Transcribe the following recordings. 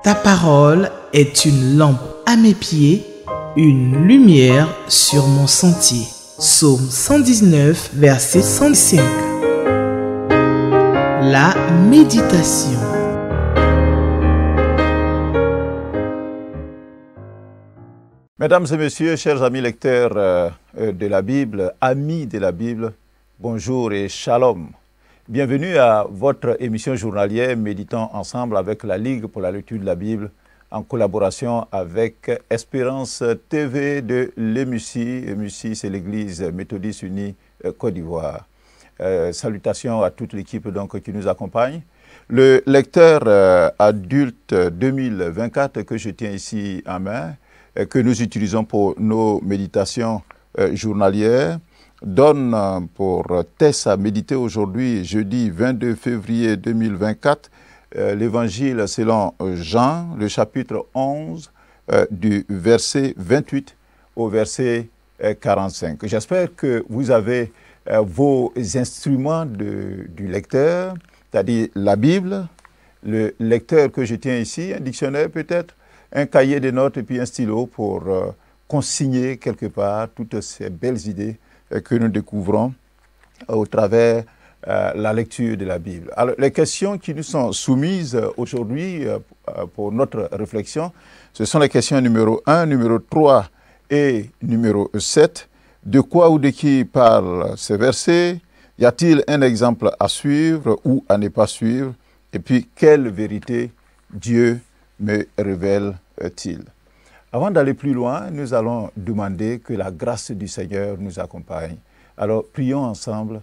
Ta parole est une lampe à mes pieds, une lumière sur mon sentier. Psaume 119, verset 105. La méditation. Mesdames et messieurs, chers amis lecteurs de la Bible, amis de la Bible, bonjour et shalom. Bienvenue à votre émission journalière Méditons ensemble avec la Ligue pour la lecture de la Bible en collaboration avec Espérance TV de l'EMUCI. EMUCI, c'est l'Église méthodiste unie Côte d'Ivoire. Salutations à toute l'équipe donc, qui nous accompagne. Le lecteur adulte 2024 que je tiens ici en main, que nous utilisons pour nos méditations journalières, donne pour texte à méditer aujourd'hui, jeudi 22 février 2024, l'évangile selon Jean, le chapitre 11, du verset 28 au verset 45. J'espère que vous avez vos instruments du lecteur, c'est-à-dire la Bible, le lecteur que je tiens ici, un dictionnaire peut-être, un cahier de notes et puis un stylo pour consigner quelque part toutes ces belles idées que nous découvrons au travers la lecture de la Bible. Alors, les questions qui nous sont soumises aujourd'hui pour notre réflexion, ce sont les questions numéro 1, numéro 3 et numéro 7. De quoi ou de qui parlent ces versets? Y a-t-il un exemple à suivre ou à ne pas suivre? Et puis, quelle vérité Dieu me révèle-t-il? Avant d'aller plus loin, nous allons demander que la grâce du Seigneur nous accompagne. Alors, prions ensemble,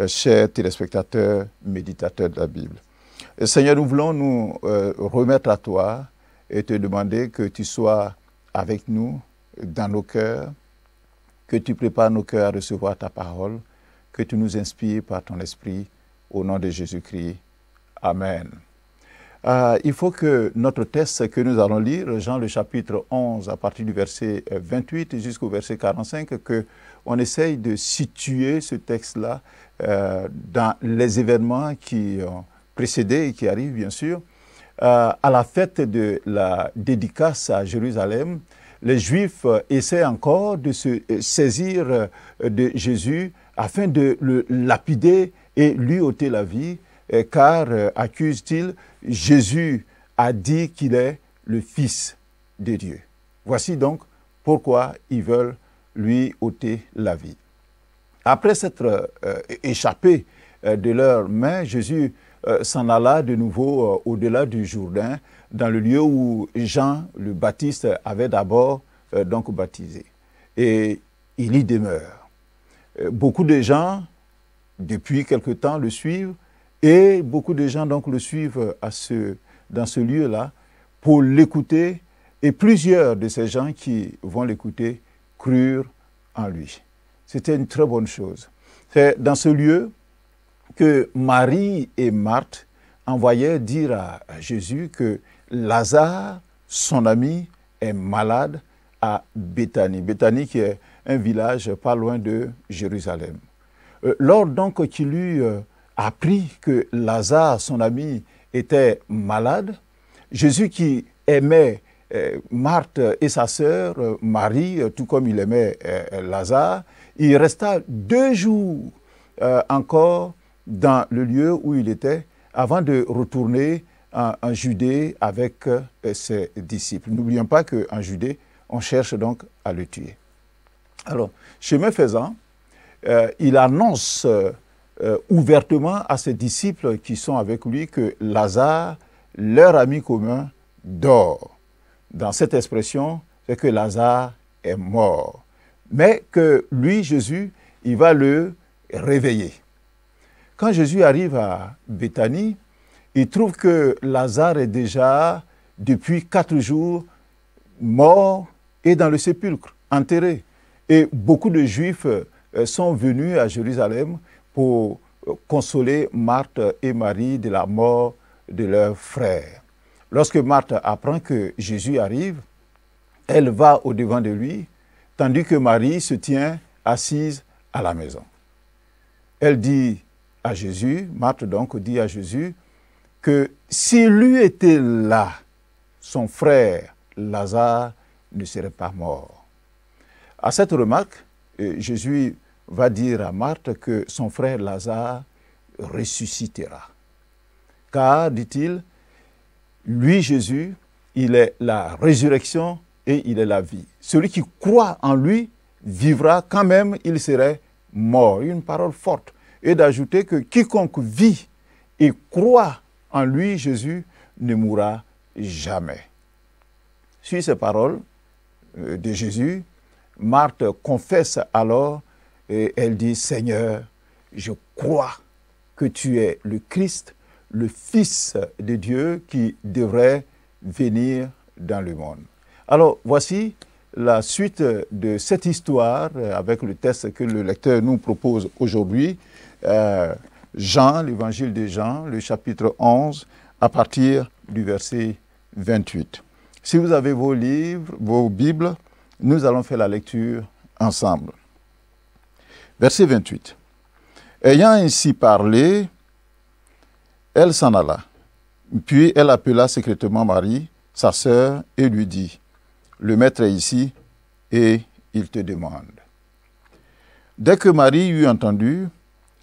chers téléspectateurs, méditateurs de la Bible. Seigneur, nous voulons nous remettre à toi et te demander que tu sois avec nous, dans nos cœurs, que tu prépares nos cœurs à recevoir ta parole, que tu nous inspires par ton esprit, au nom de Jésus-Christ. Amen. Il faut que notre texte que nous allons lire, Jean le chapitre 11, à partir du verset 28 jusqu'au verset 45, qu'on essaye de situer ce texte-là dans les événements qui ont précédé et qui arrivent, bien sûr. À la fête de la dédicace à Jérusalem, les Juifs essaient encore de se saisir de Jésus afin de le lapider et lui ôter la vie, car, accuse-t-il, Jésus a dit qu'il est le Fils de Dieu. Voici donc pourquoi ils veulent lui ôter la vie. Après s'être échappé de leurs mains, Jésus s'en alla de nouveau au-delà du Jourdain, dans le lieu où Jean le Baptiste avait d'abord donc baptisé. Et il y demeure. Beaucoup de gens, depuis quelque temps, le suivent, et beaucoup de gens donc le suivent dans ce lieu-là pour l'écouter. Et plusieurs de ces gens qui vont l'écouter crurent en lui. C'était une très bonne chose. C'est dans ce lieu que Marie et Marthe envoyaient dire à Jésus que Lazare, son ami, est malade à Béthanie. Béthanie qui est un village pas loin de Jérusalem. Lors donc qu'il eut appris que Lazare, son ami, était malade, Jésus qui aimait Marthe et sa sœur, Marie, tout comme il aimait Lazare, il resta 2 jours encore dans le lieu où il était avant de retourner en Judée avec ses disciples. N'oublions pas qu'en Judée, on cherche donc à le tuer. Alors, chemin faisant, il annonce ouvertement à ses disciples qui sont avec lui que Lazare, leur ami commun, dort. Dans cette expression, c'est que Lazare est mort. Mais que lui, Jésus, il va le réveiller. Quand Jésus arrive à Béthanie, il trouve que Lazare est déjà, depuis 4 jours, mort et dans le sépulcre, enterré. Et beaucoup de Juifs sont venus à Jérusalem pour consoler Marthe et Marie de la mort de leur frère. Lorsque Marthe apprend que Jésus arrive, elle va au-devant de lui, tandis que Marie se tient assise à la maison. Elle dit à Jésus, Marthe donc dit à Jésus, que s'il eût été là, son frère Lazare ne serait pas mort. À cette remarque, Jésus va dire à Marthe que son frère Lazare ressuscitera. Car, dit-il, lui, Jésus, il est la résurrection et il est la vie. Celui qui croit en lui vivra quand même il serait mort. Une parole forte. Et d'ajouter que quiconque vit et croit en lui, Jésus, ne mourra jamais. Sur ces paroles de Jésus, Marthe confesse alors et elle dit, Seigneur, je crois que tu es le Christ, le Fils de Dieu qui devrait venir dans le monde. Alors, voici la suite de cette histoire avec le texte que le lecteur nous propose aujourd'hui. Jean, l'évangile de Jean, le chapitre 11, à partir du verset 28. Si vous avez vos livres, vos Bibles, nous allons faire la lecture ensemble. Verset 28. Ayant ainsi parlé, elle s'en alla. Puis elle appela secrètement Marie, sa sœur, et lui dit, « Le maître est ici, et il te demande. » Dès que Marie eut entendu,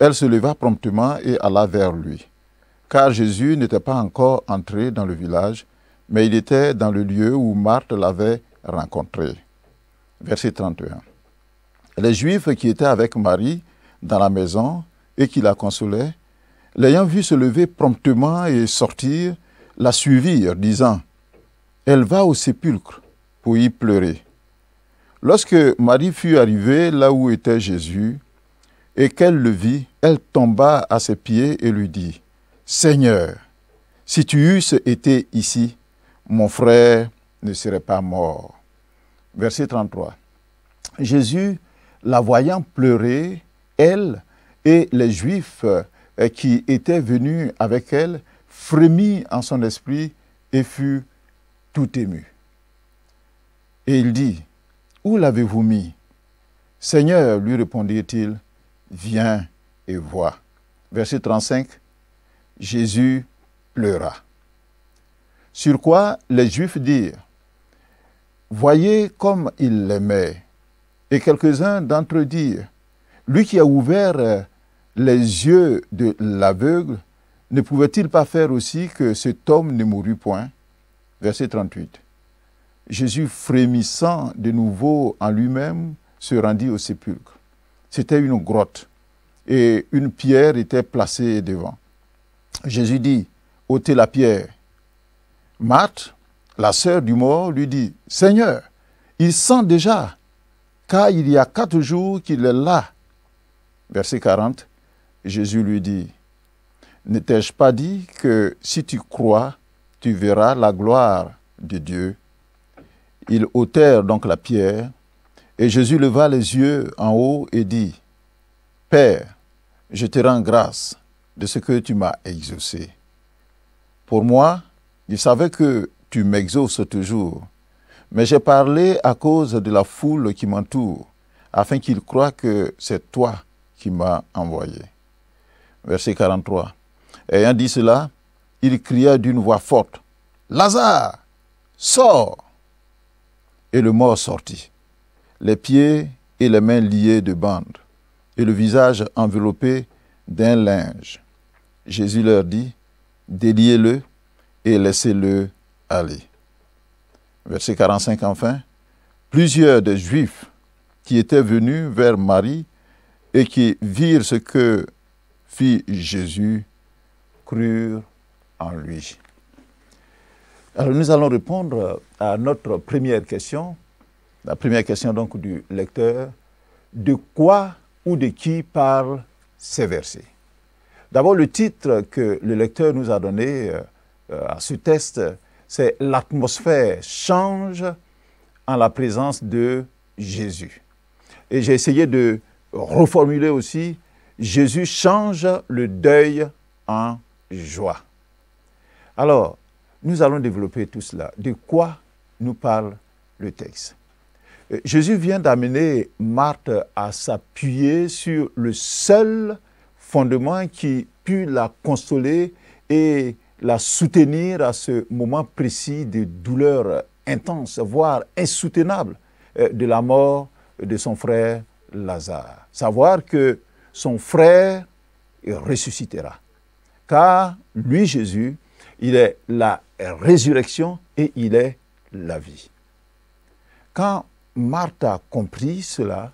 elle se leva promptement et alla vers lui. Car Jésus n'était pas encore entré dans le village, mais il était dans le lieu où Marthe l'avait rencontré. Verset 31. Les Juifs qui étaient avec Marie dans la maison et qui la consolaient, l'ayant vue se lever promptement et sortir, la suivirent, disant, « Elle va au sépulcre pour y pleurer. » Lorsque Marie fut arrivée là où était Jésus, et qu'elle le vit, elle tomba à ses pieds et lui dit, « Seigneur, si tu eusses été ici, mon frère ne serait pas mort. » Verset 33. Jésus, la voyant pleurer, elle et les Juifs qui étaient venus avec elle, frémit en son esprit et fut tout ému. Et il dit, « Où l'avez-vous mis ?» « Seigneur, lui répondit-il, viens et vois. » Verset 35, Jésus pleura. Sur quoi les Juifs dirent, « Voyez comme il l'aimait. » Et quelques-uns d'entre eux dirent, « Lui qui a ouvert les yeux de l'aveugle, ne pouvait-il pas faire aussi que cet homme ne mourût point ?» Verset 38. Jésus, frémissant de nouveau en lui-même, se rendit au sépulcre. C'était une grotte et une pierre était placée devant. Jésus dit, « ôtez la pierre. » Marthe, la sœur du mort, lui dit, « Seigneur, il sent déjà, car il y a 4 jours qu'il est là. » Verset 40, Jésus lui dit, « Ne t'ai-je pas dit que si tu crois, tu verras la gloire de Dieu ?» Ils ôtèrent donc la pierre, et Jésus leva les yeux en haut et dit, « Père, je te rends grâce de ce que tu m'as exaucé. Pour moi, je savais que tu m'exauces toujours, mais j'ai parlé à cause de la foule qui m'entoure, afin qu'ils croient que c'est toi qui m'as envoyé. » Verset 43. Ayant dit cela, il cria d'une voix forte, « Lazare, sors !» Et le mort sortit, les pieds et les mains liés de bandes, et le visage enveloppé d'un linge. Jésus leur dit, « Déliez-le et laissez-le aller. » Verset 45 enfin. Plusieurs des Juifs qui étaient venus vers Marie et qui virent ce que fit Jésus, crurent en lui. Alors nous allons répondre à notre première question, la première question donc du lecteur, de quoi ou de qui parlent ces versets? D'abord, le titre que le lecteur nous a donné à ce texte, c'est « L'atmosphère change en la présence de Jésus ». Et j'ai essayé de reformuler aussi « Jésus change le deuil en joie ». Alors, nous allons développer tout cela. De quoi nous parle le texte? Jésus vient d'amener Marthe à s'appuyer sur le seul fondement qui put la consoler et la soutenir à ce moment précis de douleur intense, voire insoutenable, de la mort de son frère Lazare. Savoir que son frère ressuscitera. Car lui, Jésus, il est la résurrection et il est la vie. Quand Marthe a compris cela,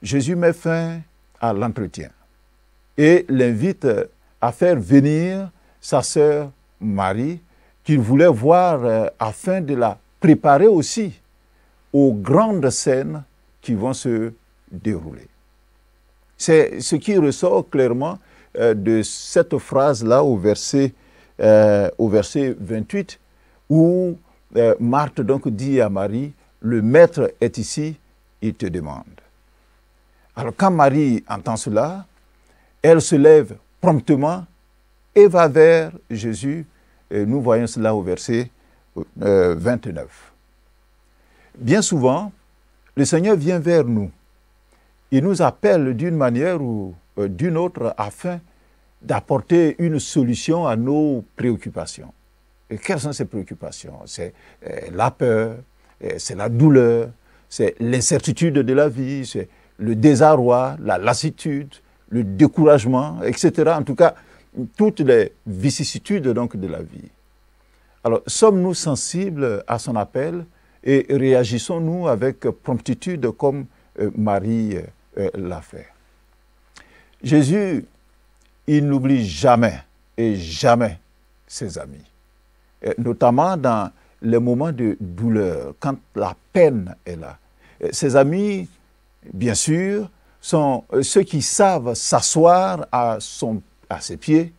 Jésus met fin à l'entretien et l'invite à faire venir sa sœur Marie, qu'il voulait voir afin de la préparer aussi aux grandes scènes qui vont se dérouler. C'est ce qui ressort clairement de cette phrase-là au verset 28, où Marthe donc dit à Marie, « Le Maître est ici, il te demande. » Alors quand Marie entend cela, elle se lève promptement et va vers Jésus. Et nous voyons cela au verset 29. Bien souvent, le Seigneur vient vers nous. Il nous appelle d'une manière ou d'une autre afin d'apporter une solution à nos préoccupations. Et quelles sont ces préoccupations? C'est la peur, c'est la douleur, c'est l'incertitude de la vie, c'est le désarroi, la lassitude, le découragement, etc. En tout cas, toutes les vicissitudes donc, de la vie. Alors, sommes-nous sensibles à son appel et réagissons-nous avec promptitude comme Marie l'a fait? Jésus, il n'oublie jamais et jamais ses amis, notamment dans les moments de douleur, quand la peine est là. Ses amis, bien sûr, sont ceux qui savent s'asseoir à ses pieds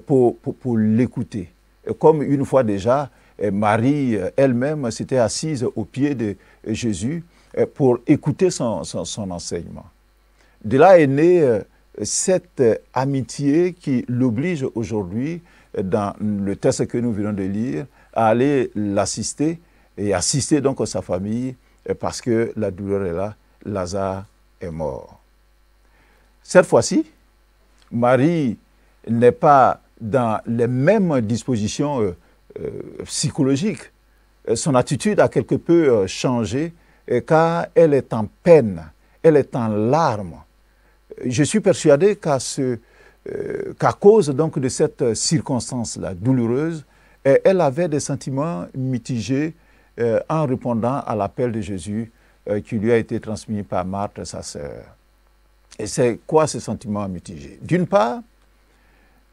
pour l'écouter. Comme une fois déjà, Marie elle-même s'était assise aux pieds de Jésus pour écouter son enseignement. De là est née cette amitié qui l'oblige aujourd'hui, dans le texte que nous venons de lire, à aller l'assister et assister donc sa famille parce que la douleur est là, Lazare est mort. Cette fois-ci, Marie n'est pas dans les mêmes dispositions psychologiques. Son attitude a quelque peu changé car elle est en peine, elle est en larmes. Je suis persuadé qu'à cause donc de cette circonstance-là douloureuse, elle avait des sentiments mitigés en répondant à l'appel de Jésus qui lui a été transmis par Marthe, sa sœur. Et c'est quoi ces sentiments mitigés? D'une part,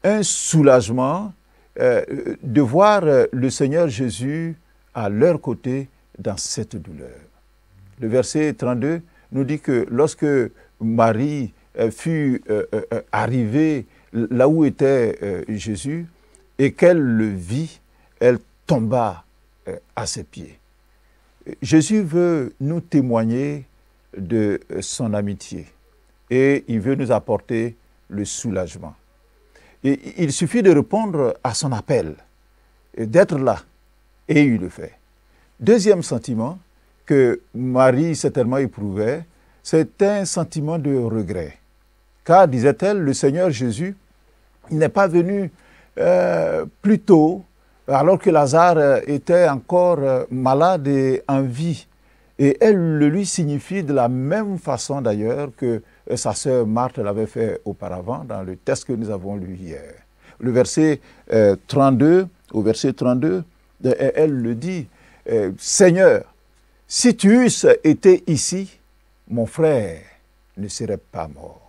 un soulagement de voir le Seigneur Jésus à leur côté dans cette douleur. Le verset 32 nous dit que lorsque Marie fut arrivée là où était Jésus et qu'elle le vit, elle tomba à ses pieds. Jésus veut nous témoigner de son amitié et il veut nous apporter le soulagement. Et il suffit de répondre à son appel, d'être là, et il le fait. Deuxième sentiment que Marie certainement éprouvait, c'est un sentiment de regret. Car, disait-elle, le Seigneur Jésus n'est pas venu plus tôt, alors que Lazare était encore malade et en vie. Et elle le lui signifie de la même façon d'ailleurs que sa sœur Marthe l'avait fait auparavant dans le texte que nous avons lu hier. Le verset 32, au verset 32, elle le dit, « Seigneur, si tu eusses été ici, mon frère ne serait pas mort. »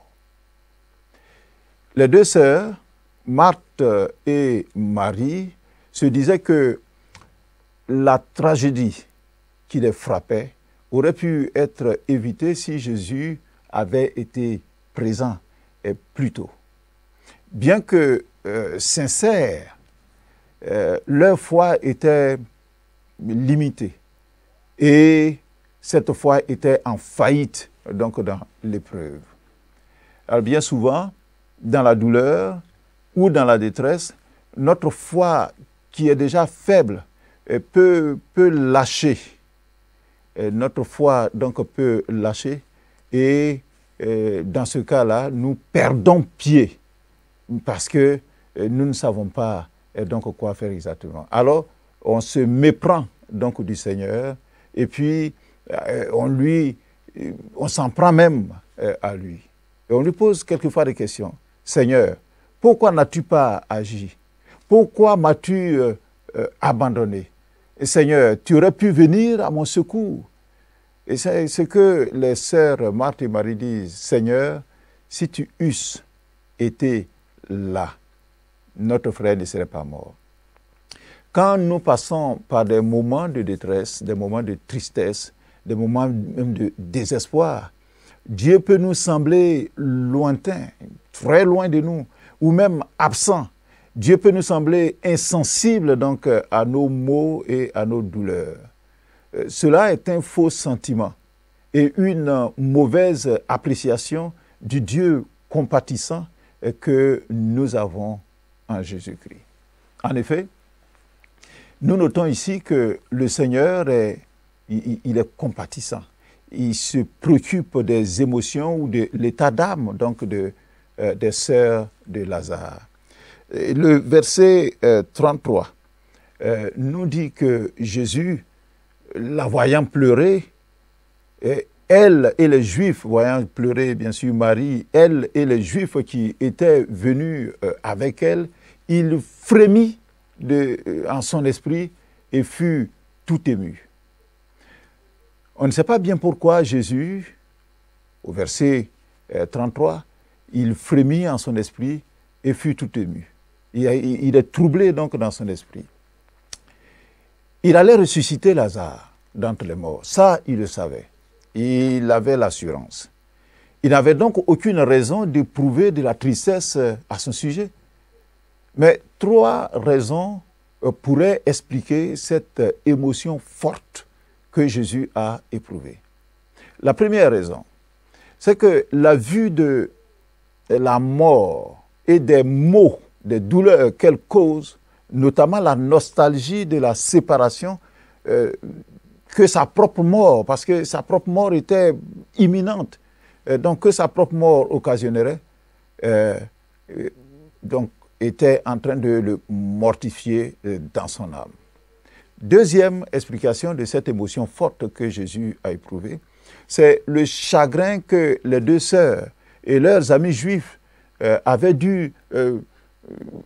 Les deux sœurs, Marthe et Marie, se disaient que la tragédie qui les frappait aurait pu être évitée si Jésus avait été présent plus tôt. Bien que sincère, leur foi était limitée et cette foi était en faillite donc dans l'épreuve. Alors bien souvent, dans la douleur ou dans la détresse, notre foi qui est déjà faible peut lâcher. Notre foi donc peut lâcher et dans ce cas-là, nous perdons pied parce que nous ne savons pas donc quoi faire exactement. Alors, on se méprend donc du Seigneur et puis on s'en prend même à lui. Et on lui pose quelquefois des questions. Seigneur, pourquoi n'as-tu pas agi? Pourquoi m'as-tu abandonné? Et Seigneur, tu aurais pu venir à mon secours. Et c'est ce que les sœurs Marthe et Marie disent. Seigneur, si tu eusses été là, notre frère ne serait pas mort. Quand nous passons par des moments de détresse, des moments de tristesse, des moments même de désespoir, Dieu peut nous sembler lointain, très loin de nous, ou même absent. Dieu peut nous sembler insensible donc à nos maux et à nos douleurs. Cela est un faux sentiment et une mauvaise appréciation du Dieu compatissant que nous avons en Jésus-Christ. En effet, nous notons ici que le Seigneur il est compatissant. Il se préoccupe des émotions ou de l'état d'âme donc des sœurs de Lazare. Le verset 33 nous dit que Jésus, la voyant pleurer, elle et les Juifs, voyant pleurer bien sûr Marie, elle et les Juifs qui étaient venus avec elle, il frémit en son esprit et fut tout ému. On ne sait pas bien pourquoi Jésus, au verset 33, il frémit en son esprit et fut tout ému. Il est troublé donc dans son esprit. Il allait ressusciter Lazare d'entre les morts. Ça, il le savait. Il avait l'assurance. Il n'avait donc aucune raison d'éprouver de la tristesse à son sujet. Mais 3 raisons pourraient expliquer cette émotion forte que Jésus a éprouvée. La première raison, c'est que la vue de la mort et des maux, des douleurs qu'elle cause, notamment la nostalgie de la séparation, que sa propre mort, parce que sa propre mort était imminente, donc que sa propre mort occasionnerait, donc était en train de le mortifier dans son âme. Deuxième explication de cette émotion forte que Jésus a éprouvée, c'est le chagrin que les 2 sœurs et leurs amis juifs avaient dû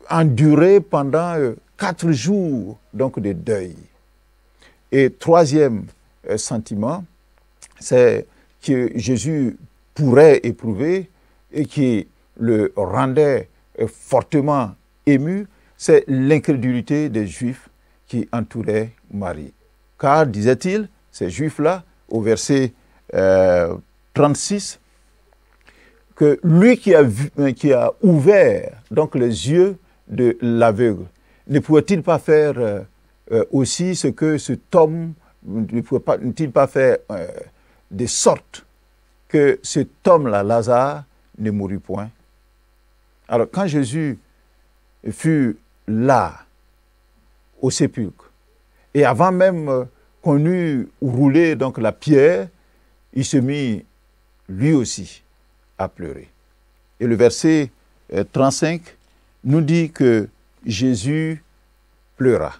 endurer pendant 4 jours donc de deuil. Et troisième sentiment, c'est que Jésus pourrait éprouver et qui le rendait fortement ému, c'est l'incrédulité des Juifs qui entouraient Marie. Car, disait-il, ces Juifs-là, au verset 36, que lui qui a ouvert donc les yeux de l'aveugle, ne pouvait-il pas faire aussi ce que cet homme, ne pouvait-il pas faire de sorte que cet homme-là, Lazare, ne mourut point? Alors, quand Jésus fut là, au sépulcre, et avant même qu'on eût roulé donc la pierre, il se mit lui aussi à pleurer. Et le verset 35 nous dit que Jésus pleura.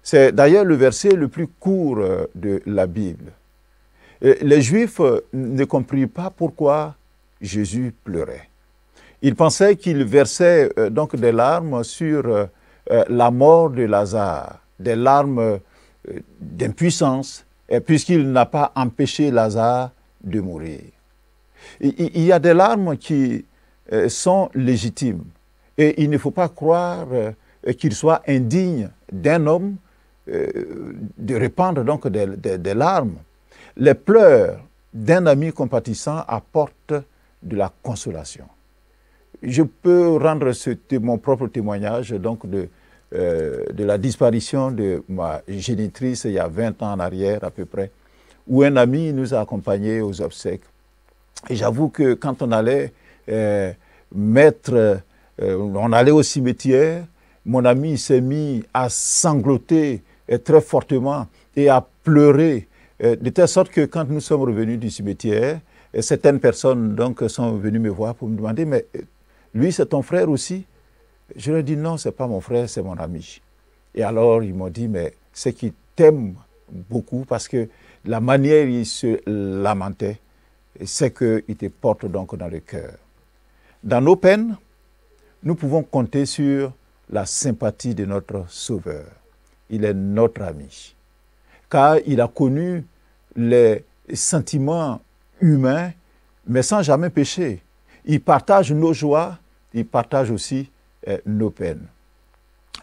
C'est d'ailleurs le verset le plus court de la Bible. Et les Juifs ne comprirent pas pourquoi Jésus pleurait. Ils pensaient qu'il versait donc des larmes sur la mort de Lazare, des larmes d'impuissance, puisqu'il n'a pas empêché Lazare de mourir. Il y a des larmes qui sont légitimes et il ne faut pas croire qu'il soit indigne d'un homme de répandre donc des larmes. Les pleurs d'un ami compatissant apportent de la consolation. Je peux rendre mon propre témoignage donc de la disparition de ma génitrice il y a 20 ans en arrière à peu près, où un ami nous a accompagnés aux obsèques. Et j'avoue que quand on allait on allait au cimetière, mon ami s'est mis à sangloter très fortement et à pleurer, de telle sorte que quand nous sommes revenus du cimetière, certaines personnes donc sont venues me voir pour me demander, mais lui c'est ton frère aussi? Je leur ai dit, non, ce n'est pas mon frère, c'est mon ami. Et alors, ils m'ont dit, mais c'est qu'il t'aime beaucoup parce que la manière il se lamentait, c'est qu'il te porte donc dans le cœur. Dans nos peines, nous pouvons compter sur la sympathie de notre Sauveur. Il est notre ami. Car il a connu les sentiments humains, mais sans jamais pécher. Il partage nos joies, il partage aussi nos peines.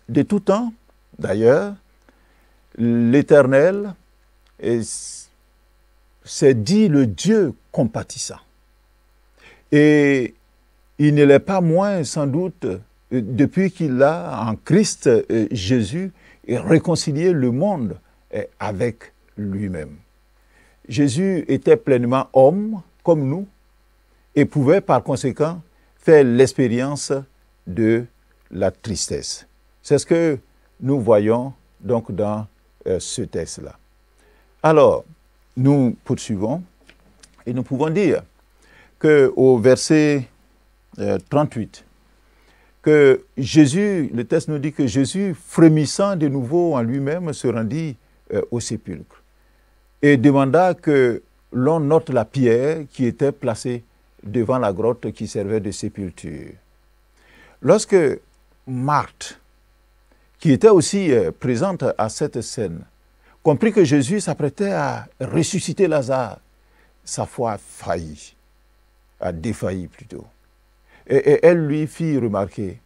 De tout temps, d'ailleurs, l'Éternel s'est dit le Dieu compatissant. Et il ne l'est pas moins, sans doute, depuis qu'il a, en Christ Jésus, réconcilié le monde avec lui-même. Jésus était pleinement homme, comme nous, et pouvait par conséquent faire l'expérience de la tristesse. C'est ce que nous voyons donc dans ce texte-là. Alors, nous poursuivons et nous pouvons dire qu'au verset 38, que Jésus, le texte nous dit que Jésus, frémissant de nouveau en lui-même, se rendit au sépulcre et demanda que l'on note la pierre qui était placée devant la grotte qui servait de sépulture. Lorsque Marthe, qui était aussi présente à cette scène, comprit que Jésus s'apprêtait à ressusciter Lazare, sa foi a défailli plutôt. Et elle lui fit remarquer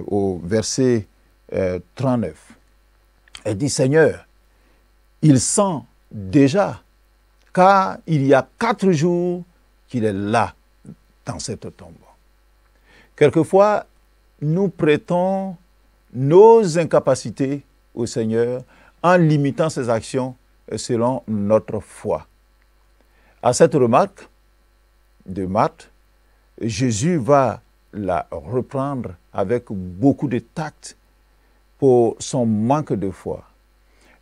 au verset 39, elle dit, Seigneur, il sent déjà, car il y a 4 jours qu'il est là, dans cette tombe. Quelquefois, nous prêtons nos incapacités au Seigneur en limitant ses actions selon notre foi. À cette remarque de Marthe, Jésus va la reprendre avec beaucoup de tact pour son manque de foi.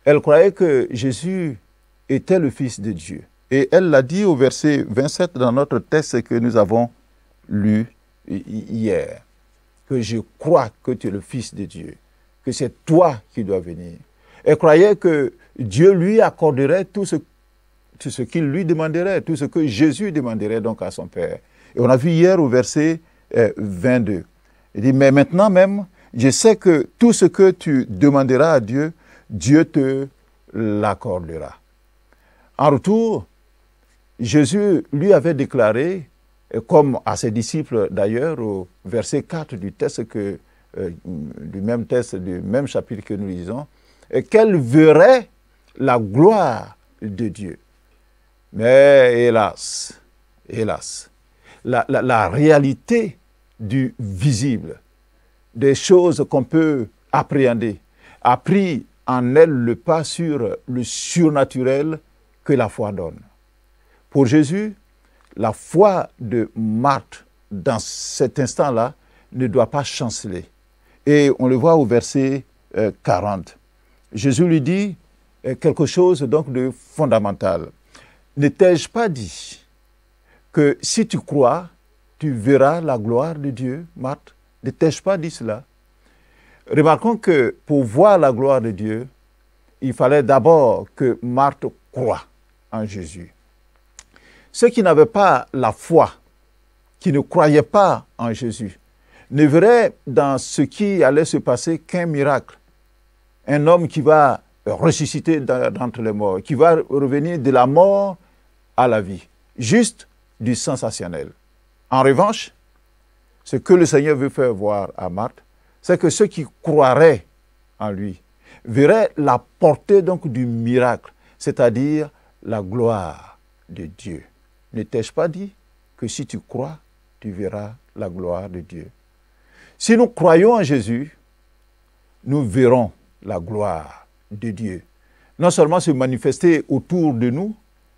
Elle croyait que Jésus était le Fils de Dieu. Et elle l'a dit au verset 27 dans notre texte que nous avons lu hier, que je crois que tu es le Fils de Dieu, que c'est toi qui dois venir. Elle croyait que Dieu lui accorderait tout ce qu'il lui demanderait, tout ce que Jésus demanderait donc à son Père. Et on a vu hier au verset 22. Il dit, mais maintenant même, je sais que tout ce que tu demanderas à Dieu, Dieu te l'accordera. En retour, Jésus lui avait déclaré, comme à ses disciples d'ailleurs, au verset 4 du texte du même chapitre que nous lisons, qu'elle verrait la gloire de Dieu. Mais hélas, la réalité du visible, des choses qu'on peut appréhender, a pris en elle le pas sur le surnaturel que la foi donne. Pour Jésus, la foi de Marthe, dans cet instant-là, ne doit pas chanceler. Et on le voit au verset 40. Jésus lui dit quelque chose donc de fondamental. Ne t'ai-je pas dit que si tu crois, tu verras la gloire de Dieu, Marthe? Ne t'ai-je pas dit cela? Remarquons que pour voir la gloire de Dieu, il fallait d'abord que Marthe croie en Jésus. Ceux qui n'avaient pas la foi, qui ne croyaient pas en Jésus, ne verraient dans ce qui allait se passer qu'un miracle. Un homme qui va ressusciter d'entre les morts, qui va revenir de la mort à la vie. Juste du sensationnel. En revanche, ce que le Seigneur veut faire voir à Marthe, c'est que ceux qui croiraient en lui verraient la portée donc du miracle, c'est-à-dire la gloire de Dieu. Ne t'ai-je pas dit que si tu crois, tu verras la gloire de Dieu? Si nous croyons en Jésus, nous verrons la gloire de Dieu. Non seulement se manifester autour de nous,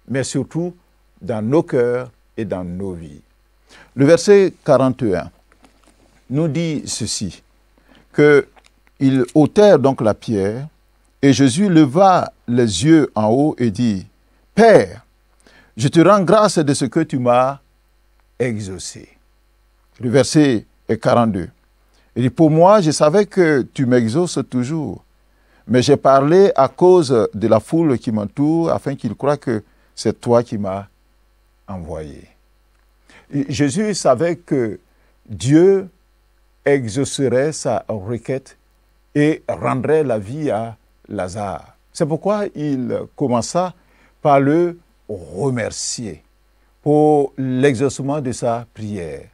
mais surtout dans nos cœurs et dans nos vies. Le verset 41 nous dit ceci, qu'ils ôtèrent donc la pierre, et Jésus leva les yeux en haut et dit, « Père, je te rends grâce de ce que tu m'as exaucé. » Le verset 42. Il dit, pour moi, je savais que tu m'exauces toujours, mais j'ai parlé à cause de la foule qui m'entoure, afin qu'ils croient que c'est toi qui m'as envoyé. Et Jésus savait que Dieu exaucerait sa requête et rendrait la vie à Lazare. C'est pourquoi il commença par le remercier pour l'exaucement de sa prière.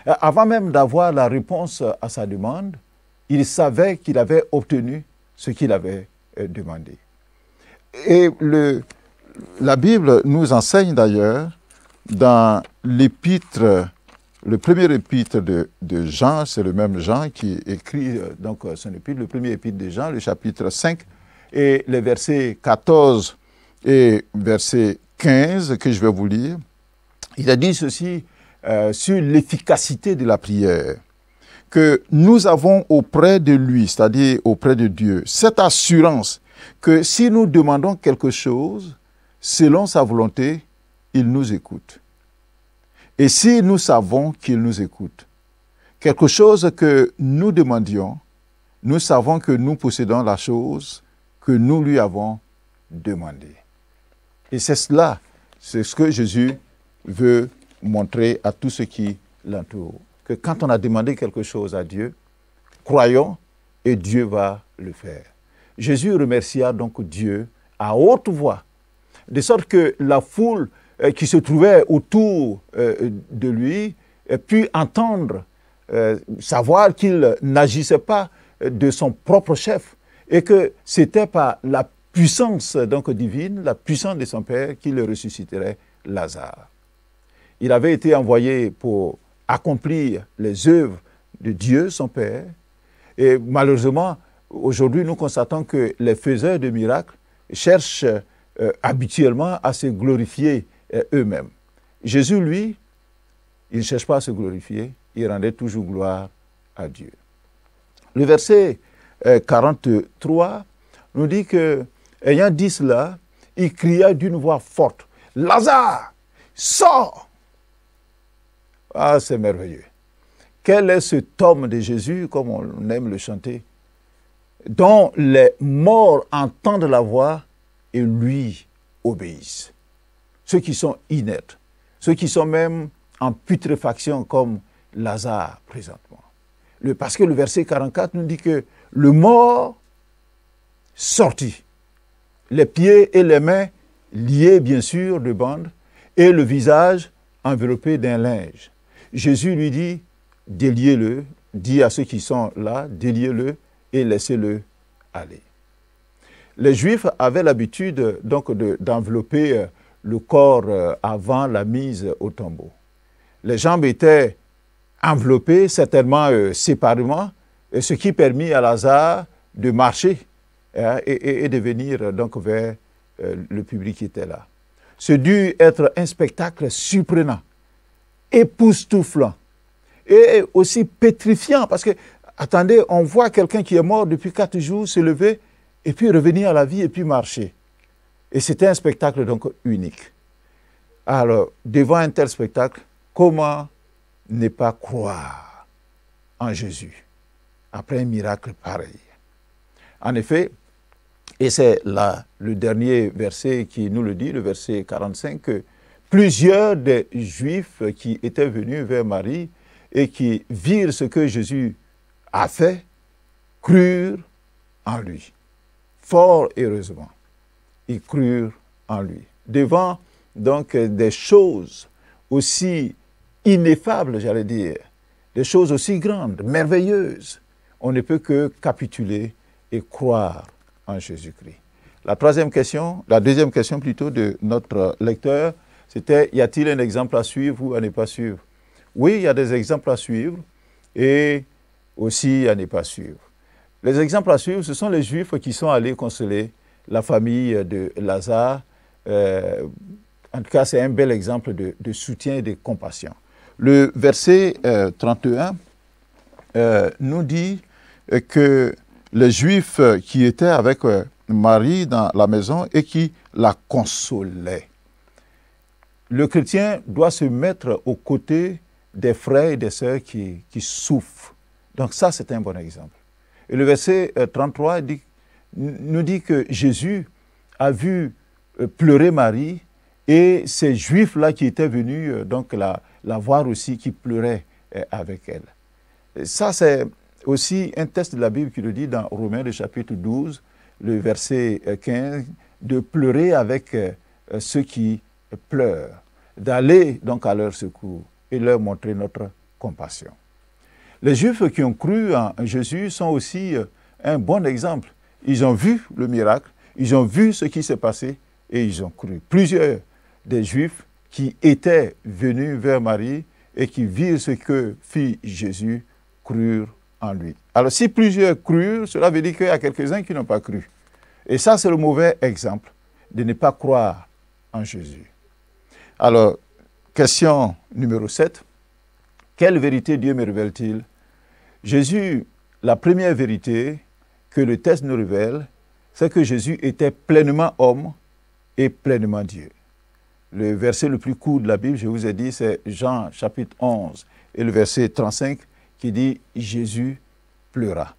Avant même d'avoir la réponse à sa demande, il savait qu'il avait obtenu ce qu'il avait demandé. Et la Bible nous enseigne d'ailleurs, dans l'épître, le premier épître de Jean, c'est le même Jean qui écrit donc son épître, le premier épître de Jean, le chapitre 5, et les versets 14 et verset 15 que je vais vous lire. Il a dit ceci sur l'efficacité de la prière, que nous avons auprès de lui, c'est-à-dire auprès de Dieu, cette assurance que si nous demandons quelque chose, selon sa volonté, il nous écoute. Et si nous savons qu'il nous écoute, quelque chose que nous demandions, nous savons que nous possédons la chose que nous lui avons demandée. Et c'est cela, c'est ce que Jésus veut montrer à tous ceux qui l'entourent. Que quand on a demandé quelque chose à Dieu, croyons et Dieu va le faire. Jésus remercia donc Dieu à haute voix, de sorte que la foule qui se trouvait autour de lui put entendre, savoir qu'il n'agissait pas de son propre chef et que c'était par la puissance donc divine, la puissance de son Père qu'il ressusciterait Lazare. Il avait été envoyé pour accomplir les œuvres de Dieu, son Père, et malheureusement, aujourd'hui, nous constatons que les faiseurs de miracles cherchent habituellement à se glorifier eux-mêmes. Jésus, lui, il ne cherche pas à se glorifier, il rendait toujours gloire à Dieu. Le verset 43 nous dit que, ayant dit cela, il cria d'une voix forte, « Lazare, sors !» Ah, c'est merveilleux. Quel est cet homme de Jésus, comme on aime le chanter, dont les morts entendent la voix et lui obéissent. Ceux qui sont inertes, ceux qui sont même en putréfaction comme Lazare présentement. Parce que le verset 44 nous dit que le mort sortit, les pieds et les mains liés bien sûr de bandes et le visage enveloppé d'un linge. Jésus lui dit, déliez-le, dit à ceux qui sont là, déliez-le et laissez-le aller. Les Juifs avaient l'habitude donc d'envelopper le corps avant la mise au tombeau. Les jambes étaient enveloppées, certainement séparément, ce qui permit à Lazare de marcher et de venir donc vers le public qui était là. Ce dut être un spectacle surprenant, époustouflant et aussi pétrifiant parce que, attendez, on voit quelqu'un qui est mort depuis 4 jours se lever et puis revenir à la vie et puis marcher. Et c'était un spectacle donc unique. Alors, devant un tel spectacle, comment ne pas croire en Jésus après un miracle pareil? En effet, et c'est là le dernier verset qui nous le dit, le verset 45, que plusieurs des Juifs qui étaient venus vers Marie et qui virent ce que Jésus a fait, crurent en lui. Fort heureusement, ils crurent en lui. Devant donc des choses aussi ineffables, j'allais dire, des choses aussi grandes, merveilleuses, on ne peut que capituler et croire en Jésus-Christ. La deuxième question plutôt de notre lecteur, c'était, y a-t-il un exemple à suivre ou à ne pas suivre? Oui, il y a des exemples à suivre et aussi à ne pas suivre. Les exemples à suivre, ce sont les Juifs qui sont allés consoler la famille de Lazare. En tout cas, c'est un bel exemple de soutien et de compassion. Le verset 31 nous dit que les Juifs qui étaient avec Marie dans la maison et qui la consolaient. Le chrétien doit se mettre aux côtés des frères et des sœurs qui souffrent, Donc ça, c'est un bon exemple. Et le verset 33 nous dit que Jésus a vu pleurer Marie et ces Juifs-là qui étaient venus donc la voir aussi, qui pleuraient avec elle. Et ça, c'est aussi un texte de la Bible qui le dit dans Romains, le chapitre 12, le verset 15, de pleurer avec ceux qui pleurent, d'aller donc à leur secours et leur montrer notre compassion. Les Juifs qui ont cru en Jésus sont aussi un bon exemple. Ils ont vu le miracle, ils ont vu ce qui s'est passé et ils ont cru. Plusieurs des Juifs qui étaient venus vers Marie et qui virent ce que fit Jésus crurent en lui. Alors si plusieurs crurent, cela veut dire qu'il y a quelques-uns qui n'ont pas cru. Et ça, c'est le mauvais exemple de ne pas croire en Jésus. Alors, question numéro 7. Quelle vérité Dieu me révèle-t-il? Jésus, la première vérité que le texte nous révèle, c'est que Jésus était pleinement homme et pleinement Dieu. Le verset le plus court de la Bible, je vous ai dit, c'est Jean chapitre 11 et le verset 35 qui dit « Jésus pleura ».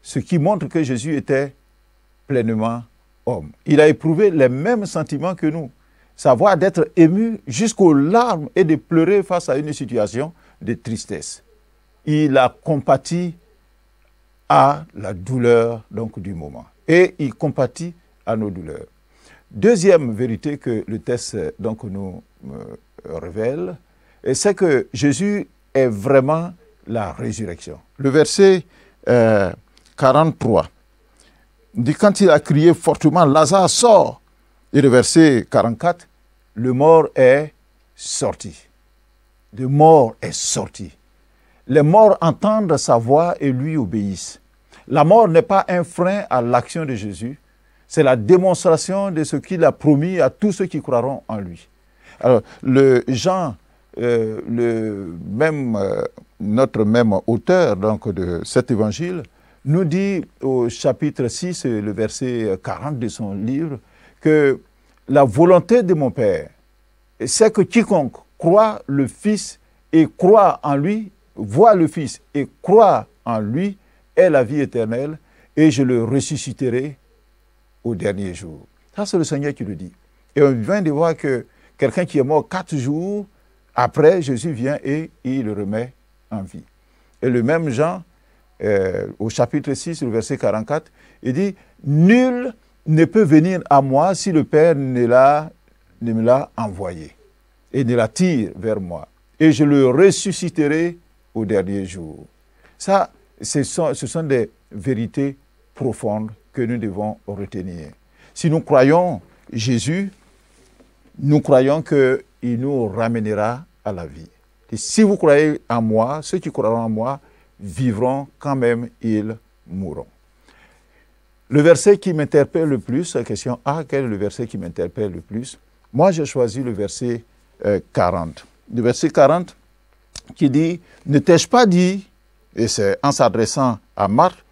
Ce qui montre que Jésus était pleinement homme. Il a éprouvé les mêmes sentiments que nous, savoir d'être ému jusqu'aux larmes et de pleurer face à une situation de tristesse. Il a compati à la douleur donc, du moment. Et il compatit à nos douleurs. Deuxième vérité que le texte donc, nous révèle, c'est que Jésus est vraiment la résurrection. Le verset 43 dit quand il a crié fortement, Lazare sort. Et le verset 44, le mort est sorti. Le mort est sorti. Les morts entendent sa voix et lui obéissent. La mort n'est pas un frein à l'action de Jésus, c'est la démonstration de ce qu'il a promis à tous ceux qui croiront en lui. Alors, notre même auteur donc, de cet évangile nous dit au chapitre 6, le verset 40 de son livre, que la volonté de mon Père, c'est que quiconque croit le Fils et croit en lui, voit le Fils et croit en lui, est la vie éternelle, et je le ressusciterai au dernier jour. Ça, c'est le Seigneur qui le dit. Et on vient de voir que quelqu'un qui est mort 4 jours, après, Jésus vient et il le remet en vie. Et le même Jean, au chapitre 6, le verset 44, il dit « Nul ne peut venir à moi si le Père ne me l'a envoyé et ne l'attire vers moi. Et je le ressusciterai au dernier jour. » Ça, ce sont des vérités profondes que nous devons retenir. Si nous croyons Jésus, nous croyons qu'il nous ramènera à la vie. Et si vous croyez en moi, ceux qui croiront en moi vivront quand même ils mourront. Le verset qui m'interpelle le plus, la question A, quel est le verset qui m'interpelle le plus? Moi, j'ai choisi le verset 40. Le verset 40 qui dit « Ne t'ai-je pas dit, et c'est en s'adressant à Marc,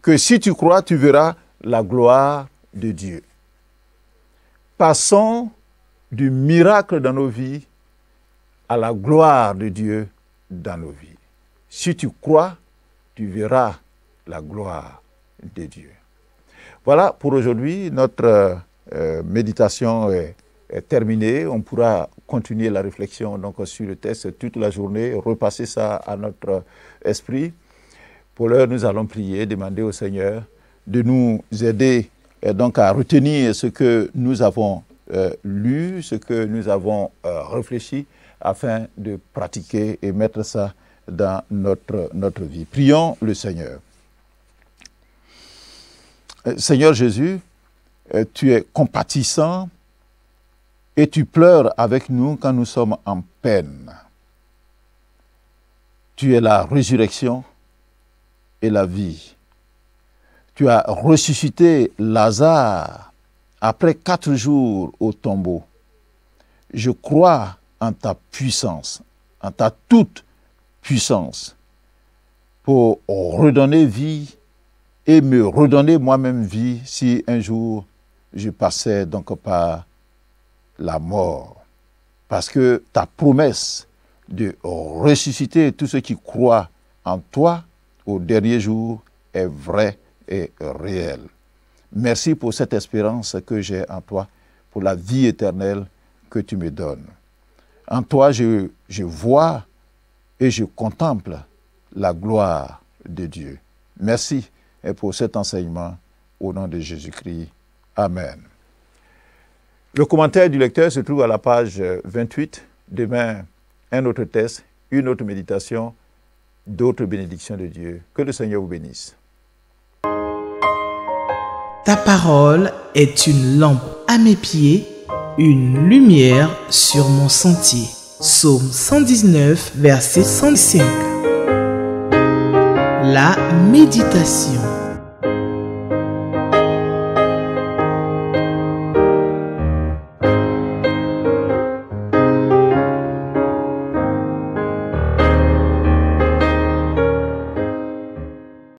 que si tu crois, tu verras la gloire de Dieu. » Passons du miracle dans nos vies à la gloire de Dieu dans nos vies. Si tu crois, tu verras la gloire de Dieu. Voilà pour aujourd'hui, notre méditation est terminée. On pourra continuer la réflexion donc, sur le texte toute la journée, repasser ça à notre esprit. Pour l'heure, nous allons prier, demander au Seigneur de nous aider donc, à retenir ce que nous avons lu, ce que nous avons réfléchi, afin de pratiquer et mettre ça dans notre vie. Prions le Seigneur. Seigneur Jésus, tu es compatissant et tu pleures avec nous quand nous sommes en peine. Tu es la résurrection et la vie. Tu as ressuscité Lazare après 4 jours au tombeau. Je crois en ta puissance, en ta toute puissance, pour redonner vie et me redonner moi-même vie si un jour je passais donc par la mort. Parce que ta promesse de ressusciter tous ceux qui croient en toi au dernier jour est vrai et réel. Merci pour cette espérance que j'ai en toi, pour la vie éternelle que tu me donnes. En toi, je vois et je contemple la gloire de Dieu. Merci pour cet enseignement au nom de Jésus-Christ. Amen. Le commentaire du lecteur se trouve à la page 28. Demain, un autre texte, une autre méditation, d'autres bénédictions de Dieu. Que le Seigneur vous bénisse. Ta parole est une lampe à mes pieds, une lumière sur mon sentier. Psaume 119, verset 105. La méditation.